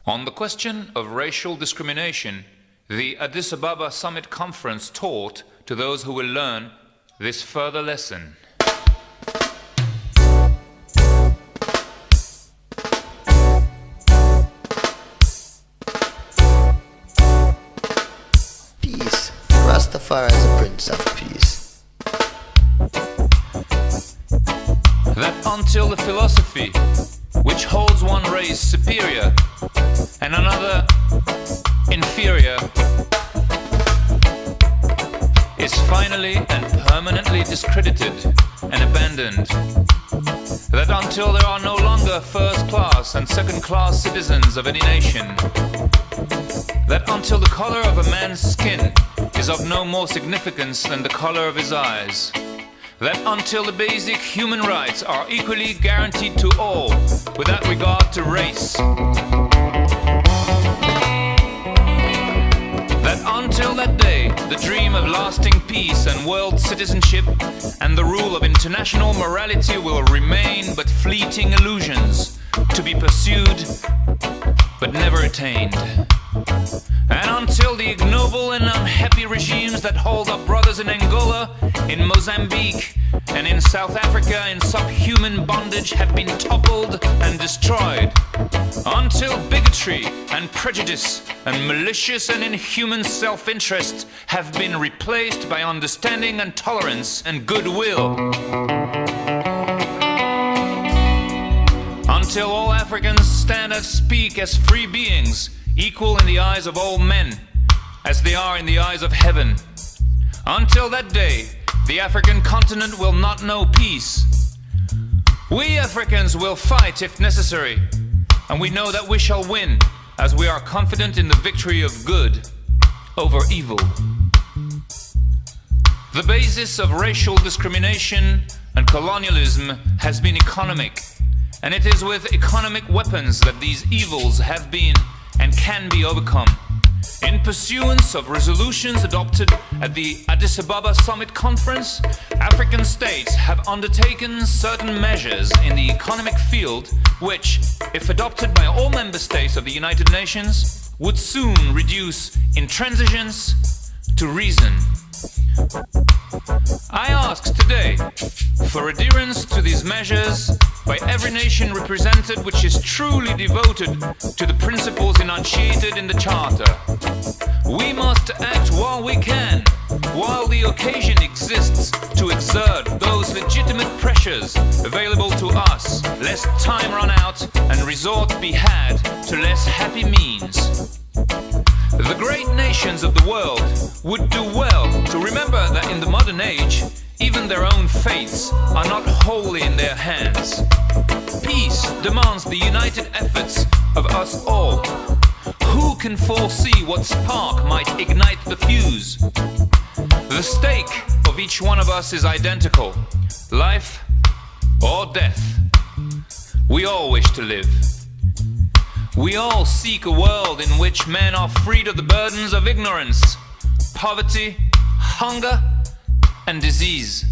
On the question of racial discrimination, the Addis Ababa Summit Conference taught to those who will learn this further lesson. Peace. Rastafari is a prince of peace. That until the philosophy which holds one race superior and another inferior is finally and permanently discredited and abandoned. That until there are no longer first-class and second-class citizens of any nation. That until the color of a man's skin is of no more significance than the color of his eyes. That until the basic human rights are equally guaranteed to all, without regard to race. That until that day, the dream of lasting peace and world citizenship and the rule of international morality will remain but fleeting illusions to be pursued but never attained. And until the ignoble and unhappy regimes that hold our brothers in Angola, in Mozambique, and in South Africa in subhuman bondage have been toppled and destroyed. Until bigotry and prejudice and malicious and inhuman self-interest have been replaced by understanding and tolerance and goodwill. Until all Africans stand and speak as free beings, equal in the eyes of all men, as they are in the eyes of heaven. Until that day, the African continent will not know peace. We Africans will fight if necessary, and we know that we shall win, as we are confident in the victory of good over evil. The basis of racial discrimination and colonialism has been economic, and it is with economic weapons that these evils have been and can be overcome. In pursuance of resolutions adopted at the Addis Ababa Summit Conference, African states have undertaken certain measures in the economic field which, if adopted by all member states of the United Nations, would soon reduce intransigence to reason. I ask today for adherence to these measures by every nation represented which is truly devoted to the principles enunciated in the Charter. We must act while we can, while the occasion exists to exert those legitimate pressures available to us, lest time run out and resort be had to less happy means. The great nations of the world would do well to remember that in the modern age, even their own fates are not wholly in their hands. Peace demands the united efforts of us all. Who can foresee what spark might ignite the fuse? The stake of each one of us is identical: life or death. We all wish to live. We all seek a world in which men are freed of the burdens of ignorance, poverty, hunger, and disease.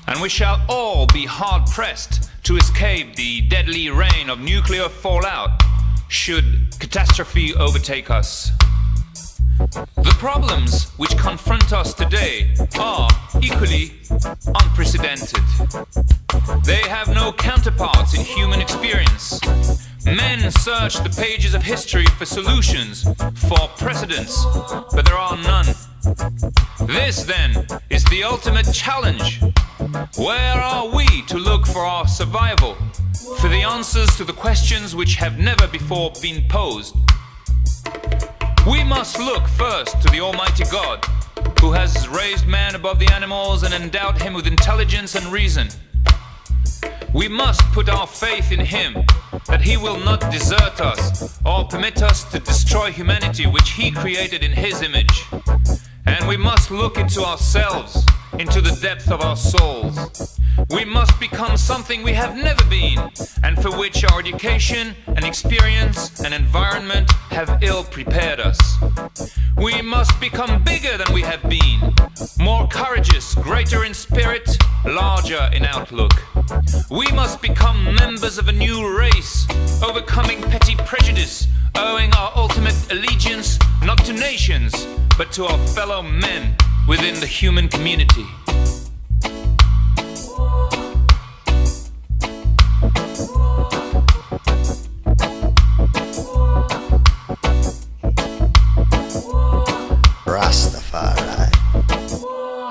And we shall all be hard-pressed to escape the deadly rain of nuclear fallout should catastrophe overtake us. The problems which confront us today are equally unprecedented. They have no counterparts in human experience. Men search the pages of history for solutions, for precedents, but there are none. This, then, is the ultimate challenge. Where are we to look for our survival, for the answers to the questions which have never before been posed? We must look first to the Almighty God, who has raised man above the animals and endowed him with intelligence and reason. We must put our faith in him, that he will not desert us or permit us to destroy humanity which he created in his image. And we must look into ourselves, into the depth of our souls. We must become something we have never been, and for which our education and experience and environment have ill prepared us. We must become bigger than we have been, more courageous, greater in spirit, larger in outlook. We must become members of a new race, overcoming petty prejudice, owing our ultimate allegiance not to nations, but to our fellow men within the human community.